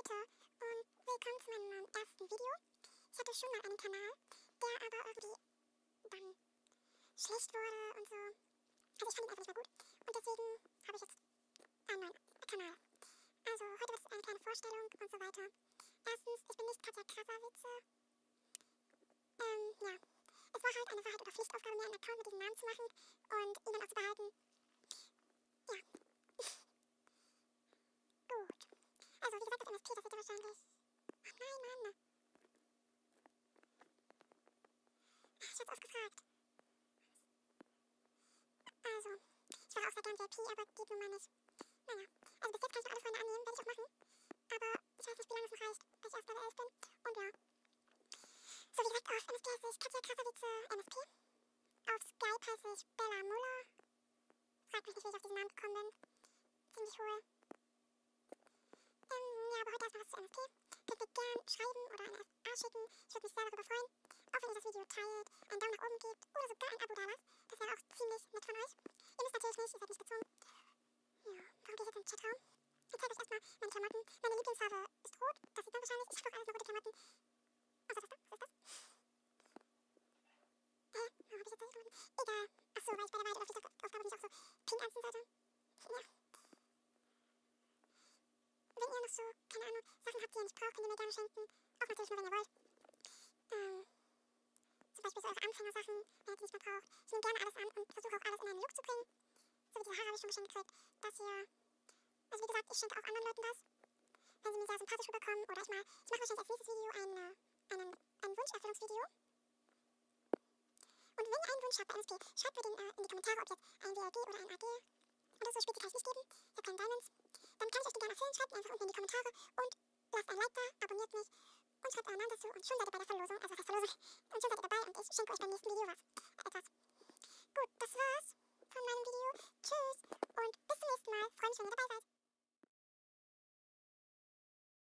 Leute und willkommen zu meinem ersten Video. Ich hatte schon mal einen Kanal, der aber irgendwie dann schlecht wurde und so. Also ich fand ihn einfach nicht mehr gut und deswegen habe ich jetzt einen neuen Kanal. Also heute wird es eine kleine Vorstellung und so weiter. Erstens, ich bin nicht Katja Krasavice. Ja. Es war halt eine Wahrheit- oder Pflichtaufgabe, mir einen Account mit diesem Namen zu machen und ihn dann auch zu behalten. Ja. Gut. Also wie gesagt, das MSP, das wird ja wahrscheinlich... Oh nein, Mann. Ich hab's ausgefragt. Also, ich war auch sehr gern VIP, aber geht nun mal nicht. Naja, also bis jetzt kann ich noch alle Freunde annehmen, werde ich auch machen. Aber ich weiß nicht, wie lange es noch reicht, bis ich erst Level 11 bin. Und ja. So, wie gesagt, auf MSP heiße ich Katja Krasavice MSP. Auf Skype heiße ich Bella Muller. Fragt mich nicht, wie ich auf diesen Namen gekommen bin. Ziemlich hohl. Ja, aber heute erstmal was zu MSP. Könnt mir gern schreiben oder eine FA schicken. Ich würde mich sehr darüber freuen. Auch wenn ihr das Video teilt, einen Daumen nach oben gebt oder sogar ein Abo da lasst. Das wäre auch ziemlich nett von euch. Ihr müsst natürlich nicht, ihr seid nicht gezwungen. Ja, warum gehe ich jetzt in den Chatraum? Ich zeige euch erstmal meine Klamotten. Meine Lieblingsfarbe ist rot. Das sieht man wahrscheinlich. Ich habe auch alles nur rote Klamotten. Also das da? Was ist das? Hä? Warum habe ich jetzt solche Klamotten? Egal. Achso, weil ich bei der Wahrheit- oder Pflichtaufgabe nicht auch so pink anziehen sollte. Ja. Wenn ihr noch so, keine Ahnung, Sachen habt, die ihr nicht braucht, könnt ihr mir gerne schenken. Auch natürlich nur, wenn ihr wollt. Zum Beispiel so eure Anfängersachen, wenn ihr die nicht mehr braucht. Ich nehme gerne alles an und versuche auch alles in einen Look zu bringen. So wie diese Haare habe ich schon geschenkt gekriegt. Das hier. Also wie gesagt, ich schenke auch anderen Leuten das. Wenn sie mir sehr sympathisch rüberkommen. Oder ich mache wahrscheinlich als nächstes Video ein Wunscherfüllungsvideo. Und wenn ihr einen Wunsch habt bei MSP, schreibt mir den in die Kommentare, ob jetzt ein WLG oder ein AG. Oder so, Spielze kann ich nicht geben. Ich habe keinen Diamonds. Dann kann ich euch den gerne erfüllen. Schreibt mir einfach unten in die Kommentare und lasst ein Like da, abonniert mich und schreibt euren Namen dazu und schon seid ihr bei der Verlosung, also was heißt Verlosung, und schon seid ihr dabei und ich schenke euch beim nächsten Video etwas. Gut, das war's von meinem Video. Tschüss und bis zum nächsten Mal. Freue mich, wenn ihr dabei seid.